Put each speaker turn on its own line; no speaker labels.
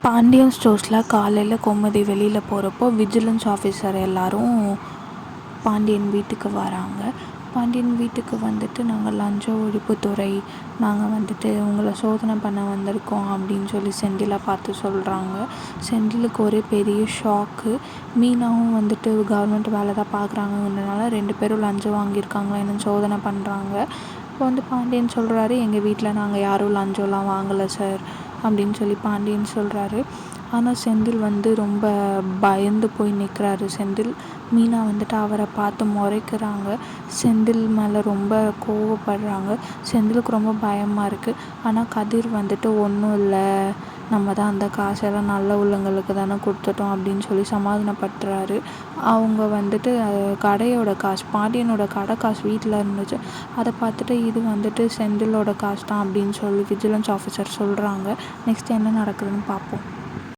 பாண்டியன் ஸ்டோர்ஸில் காலையில் கோமதி வெளியில் போகிறப்போ விஜிலன்ஸ் ஆஃபீஸர் எல்லோரும் பாண்டியன் வீட்டுக்கு வராங்க. பாண்டியன் வீட்டுக்கு வந்துட்டு, நாங்கள் லஞ்ச ஒழிப்புத்துறை, நாங்கள் வந்துட்டு உங்களை சோதனை பண்ண வந்திருக்கோம் அப்படின்னு சொல்லி செந்திலை பார்த்து சொல்கிறாங்க. செந்திலுக்கு ஒரே பெரிய ஷாக்கு. மீனாவும் வந்துட்டு கவர்மெண்ட் வேலை தான் பார்க்குறாங்கன்றனால 2 பேரும் லஞ்சம் வாங்கியிருக்காங்களா என்னன்னு சோதனை பண்ணுறாங்க. இப்போ வந்து பாண்டியன் சொல்கிறாரு, எங்கள் வீட்டில் நாங்கள் யாரும் லஞ்சம்லாம் வாங்கலை சார் அப்படின்னு சொல்லி பாண்டியன் சொல்கிறாரு. ஆனால் செந்தில் வந்து ரொம்ப பயந்து போய் நிற்கிறாரு. மீனா வந்துட்டு அவரை பார்த்து முறைக்கிறாங்க. செந்தில் மேலே ரொம்ப கோவப்படுறாங்க. செந்திலுக்கு ரொம்ப பயமாக இருக்குது. ஆனால் கதிர் வந்துட்டு ஒன்றும் இல்லை, நம்ம தான் அந்த காசெல்லாம் நல்ல உள்ளங்களுக்கு தானே கொடுத்துட்டோம் அப்படின்னு சொல்லி சமாதானப்படுத்துகிறாரு. அவங்க வந்துட்டு கடையோட காசு, பாண்டியனோட கடை காசு வீட்டில் இருந்துச்சு. அதை பார்த்துட்டு இது வந்துட்டு செந்திலோட காசு தான் அப்படின்னு சொல்லி விஜிலன்ஸ் ஆஃபீஸர் சொல்கிறாங்க. நெக்ஸ்ட் என்ன நடக்குதுன்னு பார்ப்போம்.